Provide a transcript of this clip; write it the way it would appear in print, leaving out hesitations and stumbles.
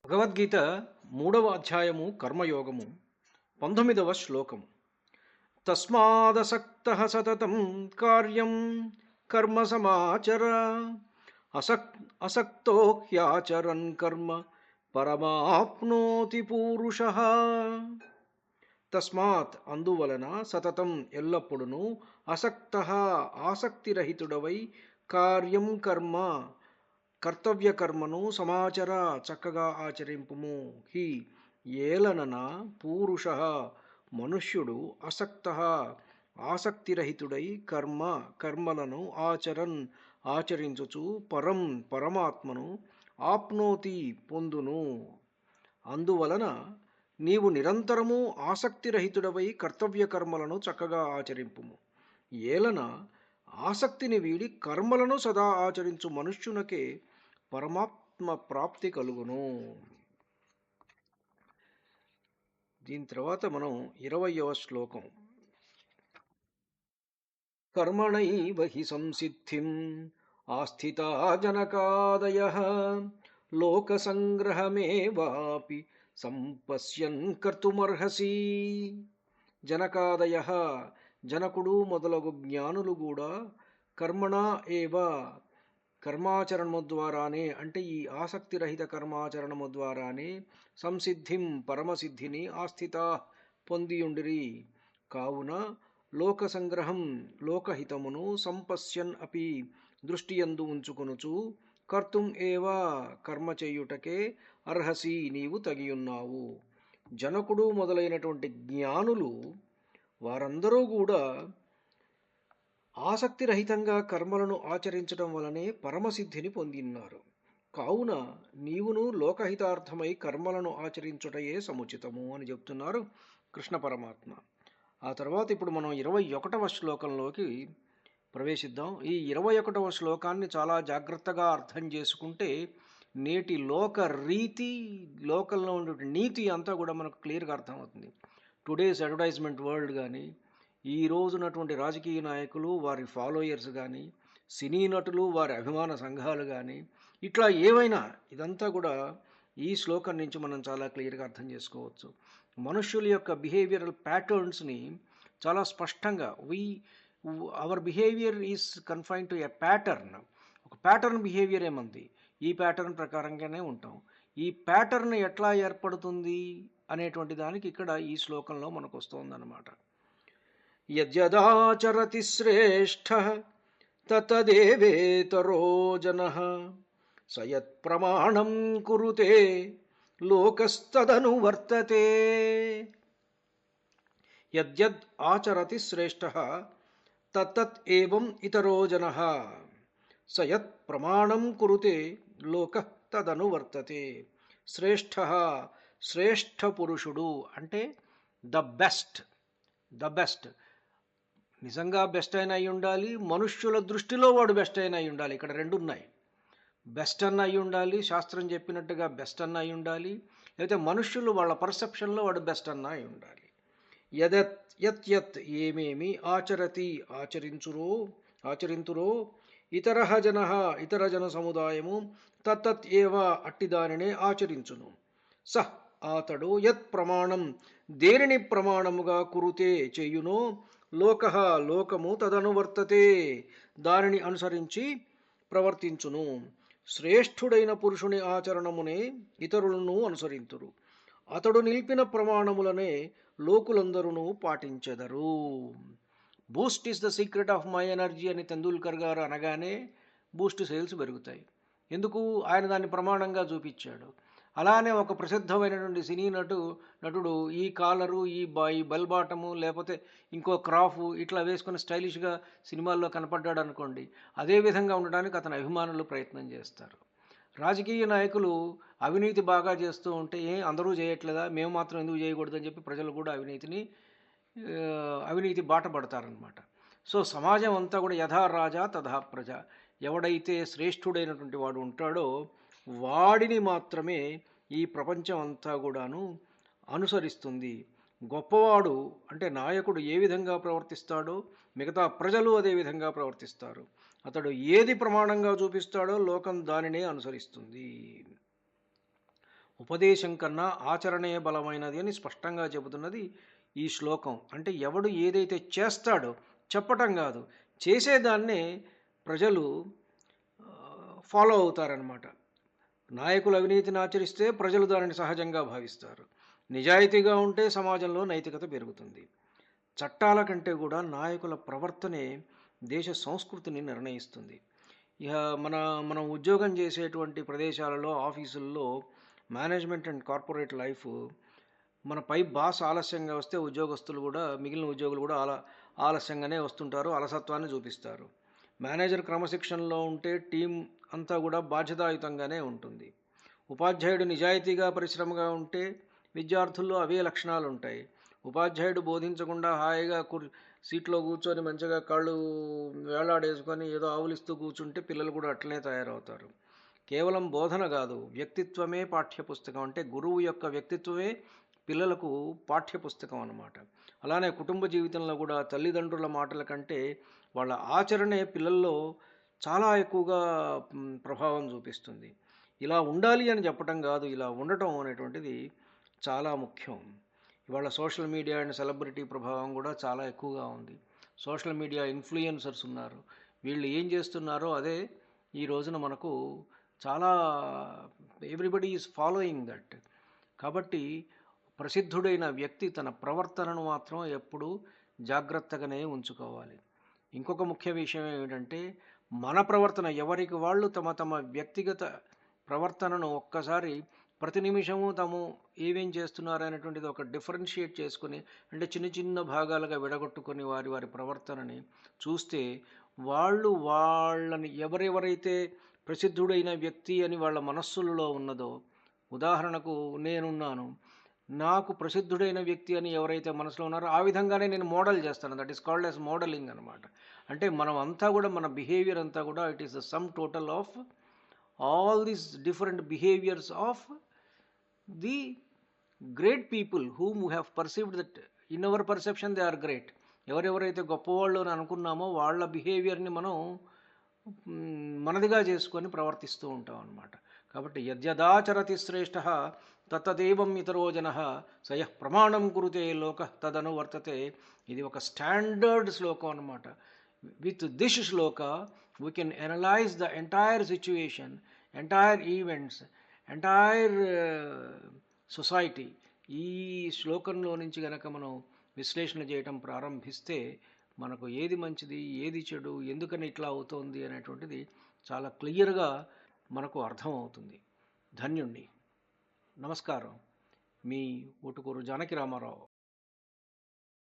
భగవద్గీత 3వ అధ్యాయము కర్మయోగము 19వ శ్లోకం. తస్మాదసక్తః సతతం కార్యం కర్మ సమాచర అసక్తో హ్యాచరన్ కర్మ పరమాప్నోతి పూరుషః. తస్మాత్ అందువలన సతతం ఎల్లప్పుడును అసక్తః ఆసక్తిరహితుడవై కార్యం కర్మ కర్తవ్య కర్మను సమాచర చక్కగా ఆచరింపుము. హి ఏలనన పూరుష మనుష్యుడు అసక్త ఆసక్తిరహితుడై కర్మలను ఆచరించుచు పరమాత్మను ఆప్నోతి పొందును. అందువలన నీవు నిరంతరము ఆసక్తిరహితుడవై కర్తవ్య కర్మలను చక్కగా ఆచరింపుము. ఏలన ఆసక్తిని వీడి కర్మలను సదా ఆచరించు మనుష్యునకే పరమాత్మ ప్రాప్తి కలుగును. దీని తర్వాత మనం 20వ శ్లోకం. కర్మణైవ హి సంసిద్ధిం ఆస్థితా జనకాదయః లోక సంగ్రహమేవాపి సంపశ్యన్ కర్తుమర్హసి. జనకాదయః జనకుడు మొదలగు జ్ఞానులు కూడా కర్మణ ఏవ కర్మాచరణము ద్వారానే, అంటే ఈ ఆసక్తిరహిత కర్మాచరణము ద్వారానే సంసిద్ధిం పరమసిద్ధిని ఆస్థిత పొందియుండిరి. కావున లోక సంగ్రహం లోకహితమును సంపశ్యన్ అపి దృష్టియందు ఉంచుకొనుచు కర్తుం ఏవ కర్మ చేయుటకే అర్హసి నీవు తగియున్నావు. జనకుడు మొదలైనటువంటి జ్ఞానులు వారందరూ కూడా ఆసక్తిరహితంగా కర్మలను ఆచరించడం వలనే పరమసిద్ధిని పొందిన్నారు. కావున నీవును లోకహితార్థమై కర్మలను ఆచరించుటయే సముచితము అని చెప్తున్నారు కృష్ణ పరమాత్మ. ఆ తర్వాత ఇప్పుడు మనం 21వ శ్లోకంలోకి ప్రవేశిద్దాం. ఈ 21వ శ్లోకాన్ని చాలా జాగ్రత్తగా అర్థం చేసుకుంటే నేటి లోకల్లో ఉండే నీతి అంతా కూడా మనకు క్లియర్గా అర్థమవుతుంది. టుడేస్ అడ్వర్టైజ్మెంట్ వరల్డ్ కానీ, ఈ రోజునటువంటి రాజకీయ నాయకులు వారి ఫాలోయర్స్ కానీ, సినీ నటులు వారి అభిమాన సంఘాలు కానీ, ఇట్లా ఏవైనా ఇదంతా కూడా ఈ శ్లోకం నుంచి మనం చాలా క్లియర్గా అర్థం చేసుకోవచ్చు. మనుష్యుల యొక్క బిహేవియరల్ ప్యాటర్న్స్ని చాలా స్పష్టంగా our behaviour is confine to a pattern. ఒక ప్యాటర్న్ బిహేవియర్ ఏమంది, ఈ ప్యాటర్న్ ప్రకారంగానే ఉంటాం. ఈ ప్యాటర్న్ ఎట్లా ఏర్పడుతుంది అనేటువంటి దానికి ఇక్కడ ఈ శ్లోకంలో మనకు వస్తుందన్నమాట. యద్యదాచరతి శ్రేష్ఠః తతదేవేతరో జనః సయత్ ప్రమాణం కురుతే లోకస్తదను వర్తతే. యద్యద్ ఆచరతి శ్రేష్ఠః తత్తత్ ఏవం ఇతరో జనః సయత్ ప్రమాణం కురుతే లోకః తదను వర్తతే. శ్రేష్ఠః శ్రేష్ఠ పురుషుడు అంటే ద బెస్ట్ నిజంగా బెస్ట్ అయిన అయి ఉండాలి, మనుష్యుల దృష్టిలో వాడు బెస్ట్ అయిన అయి ఉండాలి. ఇక్కడ రెండు ఉన్నాయి. బెస్ట్ అన్న అయి ఉండాలి, శాస్త్రం చెప్పినట్టుగా బెస్ట్ అన్న అయి ఉండాలి, లేకపోతే మనుష్యులు వాళ్ళ పర్సెప్షన్లో వాడు బెస్ట్ అన్న అయి ఉండాలి. యత్ ఏమేమి ఆచరింతురో ఇతర జన సముదాయము తత్తత్ ఏవ అట్టి దానినే ఆచరించును. అతడు యత్ ప్రమాణం దేనిని ప్రమాణముగా కురుతే చేయునో లోకము తదనువర్తతే దానిని అనుసరించి ప్రవర్తించును. శ్రేష్ఠుడైన పురుషుని ఆచరణమునే ఇతరులను అనుసరింతురు. అతడు నిలిపిన ప్రమాణములనే లోకులందరూ పాటించెదరు. Boost is the secret of my energy అని తెందూల్కర్ గారు అనగానే బూస్ట్ సేల్స్ పెరుగుతాయి. ఎందుకు? ఆయన దాన్ని ప్రమాణంగా చూపించాడు. అలానే ఒక ప్రసిద్ధమైనటువంటి సినీ నటుడు ఈ కాలరు, ఈ బెల్ బాటము, లేకపోతే ఇంకో క్రాఫు ఇట్లా వేసుకుని స్టైలిష్గా సినిమాల్లో కనపడ్డాడు అనుకోండి, అదే విధంగా ఉండడానికి అతని అభిమానులు ప్రయత్నం చేస్తారు. రాజకీయ నాయకులు అవినీతి బాగా చేస్తూ ఉంటే అందరూ చేయట్లేదా, మేము మాత్రం ఎందుకు చేయకూడదని చెప్పి ప్రజలు కూడా అవినీతి బాట పడతారనమాట. సో సమాజం అంతా కూడా యథా రాజా తథా ప్రజ. ఎవడైతే శ్రేష్ఠుడైనటువంటి వాడు ఉంటాడో వాడిని మాత్రమే ఈ ప్రపంచం అంతా కూడాను అనుసరిస్తుంది. గొప్పవాడు అంటే నాయకుడు ఏ విధంగా ప్రవర్తిస్తాడో మిగతా ప్రజలు అదే విధంగా ప్రవర్తిస్తారు. అతడు ఏది ప్రమాణంగా చూపిస్తాడో లోకం దానినే అనుసరిస్తుంది. ఉపదేశం కన్నా ఆచరణే బలమైనది అని స్పష్టంగా చెబుతున్నది ఈ శ్లోకం. అంటే ఎవడు ఏదైతే చేస్తాడో, చెప్పటం కాదు, చేసేదాన్నే ప్రజలు ఫాలో అవుతారనమాట. నాయకులు అవినీతిని ఆచరిస్తే ప్రజలు దానిని సహజంగా భావిస్తారు. నిజాయితీగా ఉంటే సమాజంలో నైతికత పెరుగుతుంది. చట్టాల కంటే కూడా నాయకుల ప్రవర్తనే దేశ సంస్కృతిని నిర్ణయిస్తుంది. ఇక మన మనం ఉద్యోగం చేసేటువంటి ప్రదేశాలలో, ఆఫీసుల్లో మేనేజ్మెంట్ అండ్ కార్పొరేట్ లైఫ్, మన పై బాస్ ఆలస్యంగా వస్తే ఉద్యోగస్తులు కూడా, మిగిలిన ఉద్యోగులు కూడా ఆలస్యంగానే వస్తుంటారు, అలసత్వాన్ని చూపిస్తారు. మేనేజర్ క్రమశిక్షణలో ఉంటే టీం అంతా కూడా బాధ్యతాయుతంగానే ఉంటుంది. ఉపాధ్యాయుడు నిజాయితీగా పరిశ్రమగా ఉంటే విద్యార్థుల్లో అవే లక్షణాలు ఉంటాయి. ఉపాధ్యాయుడు బోధించకుండా హాయిగా సీట్లో కూర్చొని మంచిగా కాళ్ళు వేలాడేసుకొని ఏదో ఆవులిస్తూ కూర్చుంటే పిల్లలు కూడా అట్లనే తయారవుతారు. కేవలం బోధన కాదు, వ్యక్తిత్వమే పాఠ్యపుస్తకం. అంటే గురువు యొక్క వ్యక్తిత్వమే పిల్లలకు పాఠ్యపుస్తకం అన్నమాట. అలానే కుటుంబ జీవితంలో కూడా తల్లిదండ్రుల మాటల కంటే వాళ్ళ ఆచరణే పిల్లల్లో చాలా ఎక్కువగా ప్రభావం చూపిస్తుంది. ఇలా ఉండాలి అని చెప్పటం కాదు, ఇలా ఉండటం అనేటువంటిది చాలా ముఖ్యం. ఇవాళ సోషల్ మీడియా అండ్ సెలబ్రిటీ ప్రభావం కూడా చాలా ఎక్కువగా ఉంది. సోషల్ మీడియా ఇన్ఫ్లుయెన్సర్స్ ఉన్నారు. వీళ్ళు ఏం చేస్తున్నారో అదే ఈ రోజున మనకు చాలా, ఎవ్రీబడి ఈజ్ ఫాలోయింగ్ దట్. కాబట్టి ప్రసిద్ధుడైన వ్యక్తి తన ప్రవర్తనను మాత్రం ఎప్పుడూ జాగ్రత్తగానే ఉంచుకోవాలి. ఇంకొక ముఖ్య విషయం ఏమిటంటే, మన ప్రవర్తన, ఎవరికి వాళ్ళు తమ తమ వ్యక్తిగత ప్రవర్తనను ఒక్కసారి ప్రతి నిమిషము తాము ఏమేం చేస్తున్నారు అనేటువంటిది ఒక డిఫరెన్షియేట్ చేసుకుని, అంటే చిన్న చిన్న భాగాలుగా విడగొట్టుకొని వారి వారి ప్రవర్తనని చూస్తే, వాళ్ళని ఎవరెవరైతే ప్రసిద్ధుడైన వ్యక్తి అని వాళ్ళ మనస్సులలో ఉన్నదో, ఉదాహరణకు నేనున్నాను, నాకు ప్రసిద్ధుడైన వ్యక్తి అని ఎవరైతే మనసులో ఉన్నారో ఆ విధంగానే నేను మోడల్ చేస్తాను. That is called as modelling అనమాట. అంటే మనం అంతా కూడా, మన బిహేవియర్ అంతా కూడా it is the sum total of all these different behaviours of the great people whom we have perceived that in our perception they are great. ఎవరెవరైతే గొప్పవాళ్ళు అని అనుకున్నామో వాళ్ళ బిహేవియర్ని మనం మనదిగా చేసుకొని ప్రవర్తిస్తూ ఉంటాం అన్నమాట. కాబట్టి యద్యదాచరతి శ్రేష్ఠ తత్తదేవం ఇతరో జన సయః ప్రమాణం కురుతే లోక తదను వర్తతే. ఇది ఒక స్టాండర్డ్ శ్లోకం అన్నమాట. With this Shloka we can analyse the entire situation, entire events, entire society. ఈ శ్లోకంలో నుంచి గనక మనం విశ్లేషణ చేయటం ప్రారంభిస్తే మనకు ఏది మంచిది, ఏది చెడు, ఎందుకని ఇట్లా అవుతోంది అనేటువంటిది చాలా క్లియర్గా మనకు అర్థమవుతుంది. ధన్యుణ్ణి. నమస్కారం. మీ ఊటుకూరు జానకి రామారావు.